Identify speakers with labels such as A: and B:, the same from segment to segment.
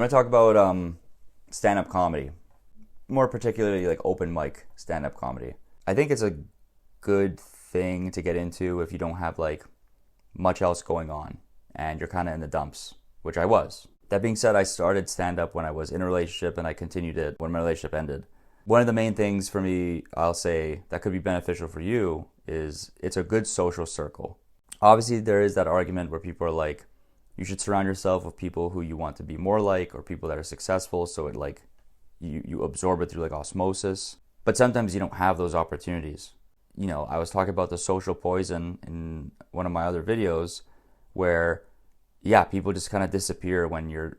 A: I'm going to talk about stand-up comedy, more particularly like open mic stand-up comedy. I think it's a good thing to get into if you don't have like much else going on and you're kind of in the dumps, which I was. That being said, I started stand-up when I was in a relationship and I continued it when my relationship ended. One of the main things for me, I'll say, that could be beneficial for you is it's a good social circle. Obviously, there is that argument where people are like, you should surround yourself with people who you want to be more like or people that are successful, so it like you absorb it through like osmosis. But sometimes you don't have those opportunities. You know, I was talking about the social poison in one of my other videos where, yeah, people just kind of disappear when you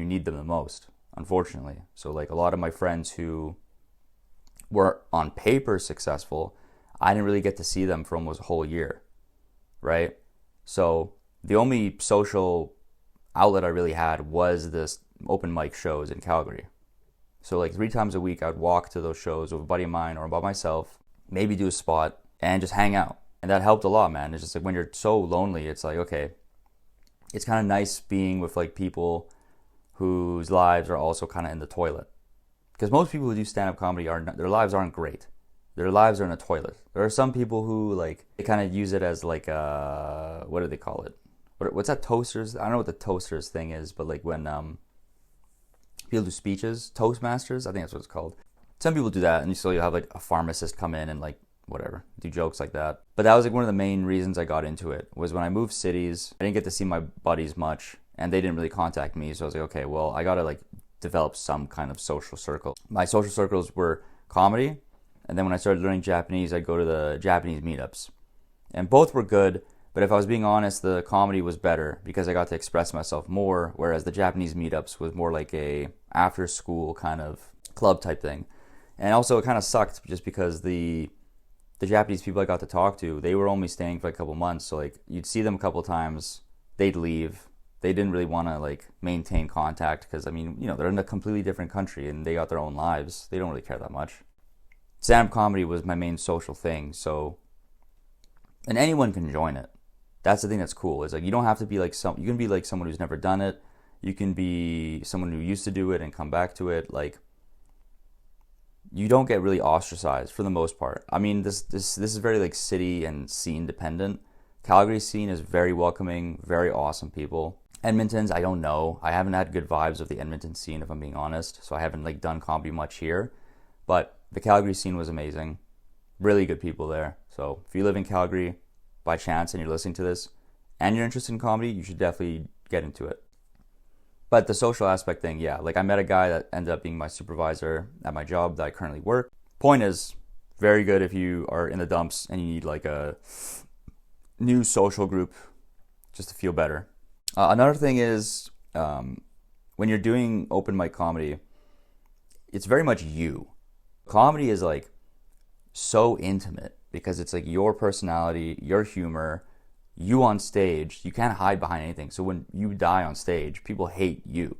A: need them the most, unfortunately. So like a lot of my friends who were on paper successful, I didn't really get to see them for almost a whole year, right? So the only social outlet I really had was this open mic shows in Calgary. So like 3 times a week, I'd walk to those shows with a buddy of mine or by myself, maybe do a spot and just hang out. And that helped a lot, man. It's just like when you're so lonely, it's like, okay, it's kind of nice being with like people whose lives are also kind of in the toilet. Because most people who do stand-up comedy, their lives aren't great. Their lives are in a toilet. There are some people who like, they kind of use it as like what do they call it? What's that, toasters? I don't know what the toasters thing is, but like when people do speeches, Toastmasters, I think that's what it's called. Some people do that, and so you have like a pharmacist come in and like whatever, do jokes like that. But that was like one of the main reasons I got into it, was when I moved cities, I didn't get to see my buddies much, and they didn't really contact me, so I was like, okay, well, I gotta like develop some kind of social circle. My social circles were comedy, and then when I started learning Japanese, I'd go to the Japanese meetups. And both were good, but if I was being honest, the comedy was better because I got to express myself more, whereas the Japanese meetups was more like a after school kind of club type thing. And also it kind of sucked just because the Japanese people I got to talk to, they were only staying for like a couple months, so like you'd see them a couple times, they'd leave. They didn't really want to like maintain contact because, I mean, you know, they're in a completely different country and they got their own lives. They don't really care that much. Stand-up comedy was my main social thing, so, and anyone can join it. That's the thing that's cool. It's like you don't have to be like you can be like someone who's never done it. You can be someone who used to do it and come back to it. Like, you don't get really ostracized for the most part. I mean, this is very like city and scene dependent. Calgary's scene is very welcoming, very awesome people. Edmonton's, I don't know. I haven't had good vibes of the Edmonton scene, if I'm being honest. So I haven't like done comedy much here. But the Calgary scene was amazing. Really good people there. So if you live in Calgary by chance and you're listening to this and you're interested in comedy, you should definitely get into it. But the social aspect thing, yeah. Like I met a guy that ended up being my supervisor at my job that I currently work. Point is, very good if you are in the dumps and you need like a new social group just to feel better. Another thing is, when you're doing open mic comedy, it's very much you. Comedy is like so intimate because it's like your personality, your humor, you on stage. You can't hide behind anything. So when you die on stage, people hate you.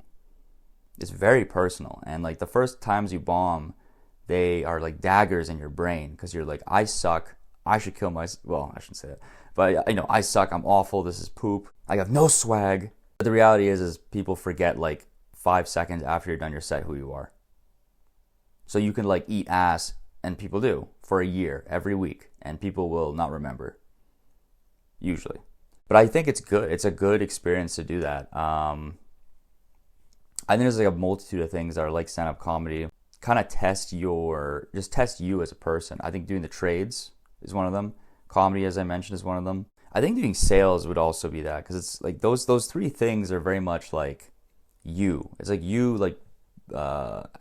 A: It's very personal. And like the first times you bomb, they are like daggers in your brain because you're like, I suck. I should kill myself. Well, I shouldn't say that. But, you know, I suck. I'm awful. This is poop. I have no swag. But the reality is people forget like 5 seconds after you're done your set who you are. So you can like eat ass, and people do, for a year, every week. And people will not remember. Usually. But I think it's good. It's a good experience to do that. I think there's like a multitude of things that are like stand-up comedy. Kind of test you as a person. I think doing the trades is one of them. Comedy, as I mentioned, is one of them. I think doing sales would also be that, because it's like those 3 things are very much like you. It's like you like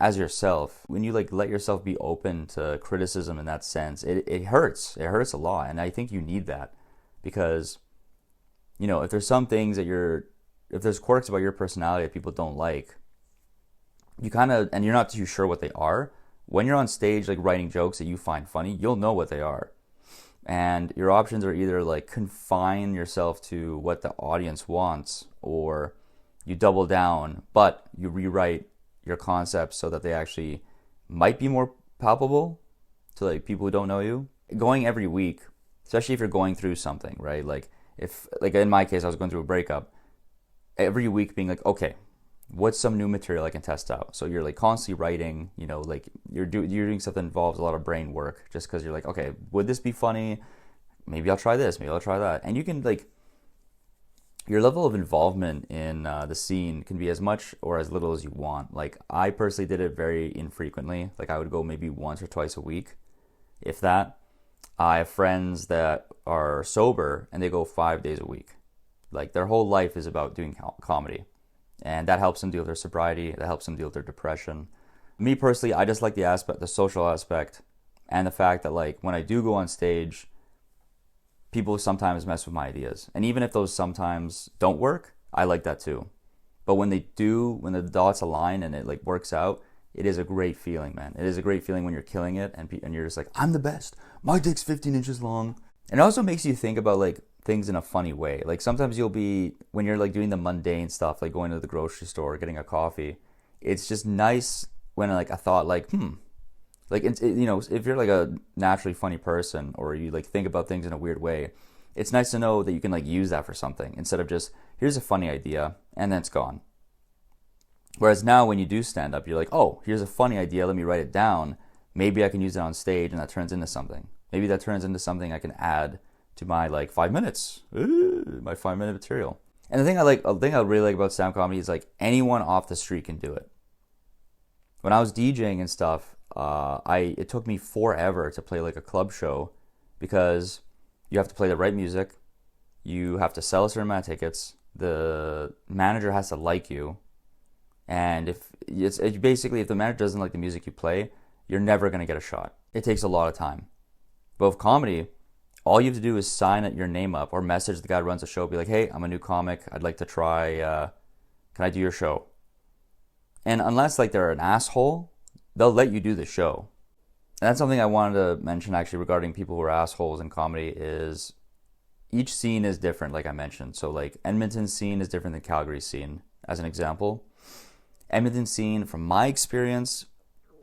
A: as yourself. When you like let yourself be open to criticism in that sense, it hurts. It hurts a lot, and I think you need that because, you know, if there's some things if there's quirks about your personality that people don't like, you kind of, and you're not too sure what they are. When you're on stage like writing jokes that you find funny, you'll know what they are. And your options are either like confine yourself to what the audience wants, or you double down, but you rewrite your concepts so that they actually might be more palpable to like people who don't know you. Going every week, especially if you're going through something, right? Like if, like in my case, I was going through a breakup. Every week being like, okay, what's some new material I can test out? So you're like constantly writing, you know, like you're doing stuff that involves a lot of brain work, just because you're like, okay, would this be funny? Maybe I'll try this, maybe I'll try that. And you can like, your level of involvement in the scene can be as much or as little as you want. Like I personally did it very infrequently. Like I would go maybe once or twice a week, if that. I have friends that are sober and they go 5 days a week. Like their whole life is about doing comedy. And that helps them deal with their sobriety. That helps them deal with their depression. Me personally, I just like the social aspect, and the fact that like when I do go on stage, people sometimes mess with my ideas. And even if those sometimes don't work, I like that too. But when they do, when the dots align and it like works out, it is a great feeling, man. It is a great feeling when you're killing it and you're just like, I'm the best. My dick's 15 inches long. And it also makes you think about like things in a funny way. Like sometimes you'll be, when you're like doing the mundane stuff, like going to the grocery store, getting a coffee, it's just nice when like a thought like, like, you know, if you're like a naturally funny person or you like think about things in a weird way, it's nice to know that you can like use that for something instead of just, here's a funny idea and then it's gone. Whereas now when you do stand up, you're like, oh, here's a funny idea, let me write it down. Maybe I can use it on stage and that turns into something. Maybe that turns into something I can add to my like 5 minutes, my 5-minute material. And the thing I really like about stand-up comedy is like anyone off the street can do it. When I was DJing and stuff, it took me forever to play like a club show because you have to play the right music, you have to sell a certain amount of tickets, the manager has to like you, and if the manager doesn't like the music you play, you're never gonna get a shot. It takes a lot of time. But with comedy, all you have to do is sign your name up or message the guy who runs the show, be like, hey, I'm a new comic, I'd like to try, can I do your show? And unless like they're an asshole, they'll let you do the show. And that's something I wanted to mention actually regarding people who are assholes in comedy is each scene is different, like I mentioned. So like Edmonton's scene is different than Calgary's scene, as an example. Edmonton's scene, from my experience,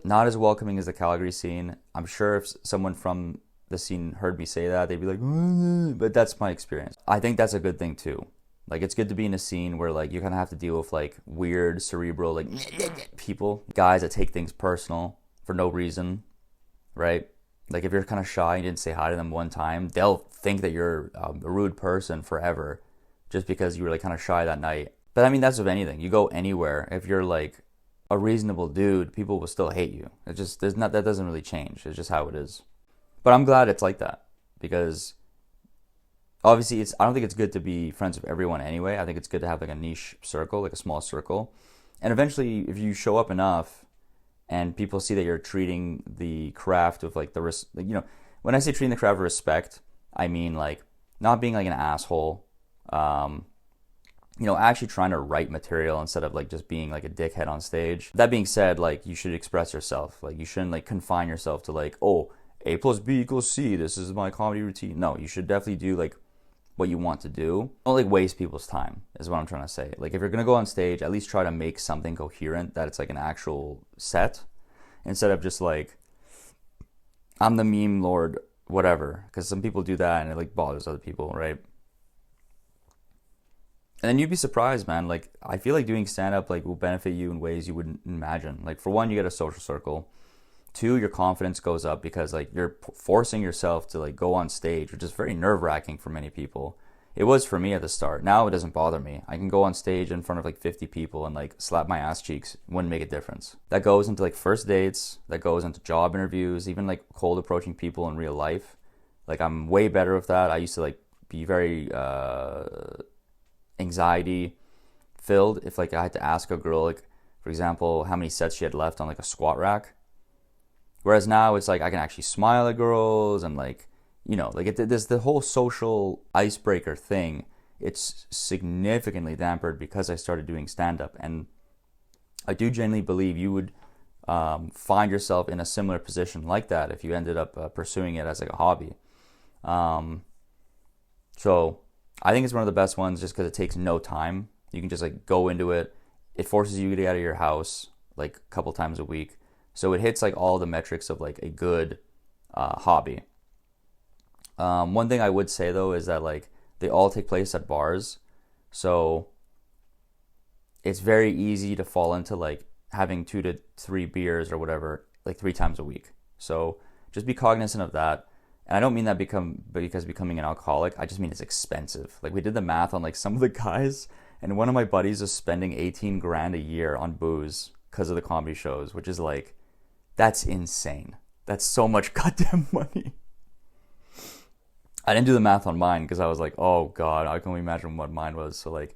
A: not as welcoming as the Calgary scene. I'm sure if someone from the scene heard me say that, they'd be like, but that's my experience. I think that's a good thing too. Like it's good to be in a scene where like you kind of have to deal with like weird, cerebral, like people, guys that take things personal for no reason, right? Like if you're kind of shy and you didn't say hi to them one time, they'll think that you're a rude person forever just because you were like kind of shy that night. But I mean, that's with anything. You go anywhere, if you're like a reasonable dude, people will still hate you. It just, that doesn't really change. It's just how it is. But I'm glad it's like that because obviously I don't think it's good to be friends with everyone anyway. I think it's good to have like a niche circle, like a small circle. And eventually if you show up enough and people see that you're treating the craft with like when I say treating the craft with respect, I mean like not being like an asshole, actually trying to write material instead of like just being like a dickhead on stage. That being said, like you should express yourself. Like you shouldn't like confine yourself to like, oh, A plus B equals C, this is my comedy routine. No, you should definitely do like what you want to do. Don't like waste people's time is what I'm trying to say. Like if you're gonna go on stage, at least try to make something coherent that it's like an actual set instead of just like I'm the meme lord, whatever. Because some people do that and it like bothers other people, right? And then you'd be surprised, man. Like I feel like doing stand-up like will benefit you in ways you wouldn't imagine. Like for one, you get a social circle. 2, your confidence goes up because like you're forcing yourself to like go on stage, which is very nerve-wracking for many people. It was for me at the start. Now it doesn't bother me. I can go on stage in front of like 50 people and like slap my ass cheeks. It wouldn't make a difference. That goes into like first dates, that goes into job interviews, even like cold approaching people in real life. Like I'm way better with that. I used to like be very anxiety filled if like I had to ask a girl, like for example, how many sets she had left on like a squat rack. Whereas now it's like I can actually smile at girls and like, there's the whole social icebreaker thing. It's significantly dampened because I started doing stand-up. And I do genuinely believe you would find yourself in a similar position like that if you ended up pursuing it as like a hobby. So I think it's one of the best ones just because it takes no time. You can just like go into it. It forces you to get out of your house like a couple times a week. So it hits like all the metrics of like a good hobby. One thing I would say though is that like they all take place at bars. So it's very easy to fall into like having 2 to 3 beers or whatever, like 3 times a week. So just be cognizant of that. And I don't mean that because becoming an alcoholic. I just mean it's expensive. Like we did the math on like some of the guys, and one of my buddies is spending 18 grand a year on booze because of the comedy shows, which is like, that's insane. That's so much goddamn money. I didn't do the math on mine because I was like, oh God, I can only imagine what mine was. So like,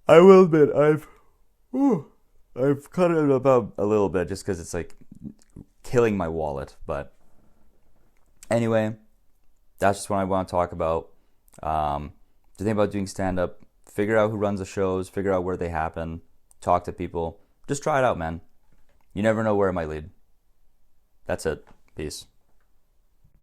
A: I will admit I've cut it about a little bit just because it's like killing my wallet. But anyway, that's just what I want to talk about. To think about doing stand-up, figure out who runs the shows, figure out where they happen, talk to people. Just try it out, man. You never know where it might lead. That's it. Peace.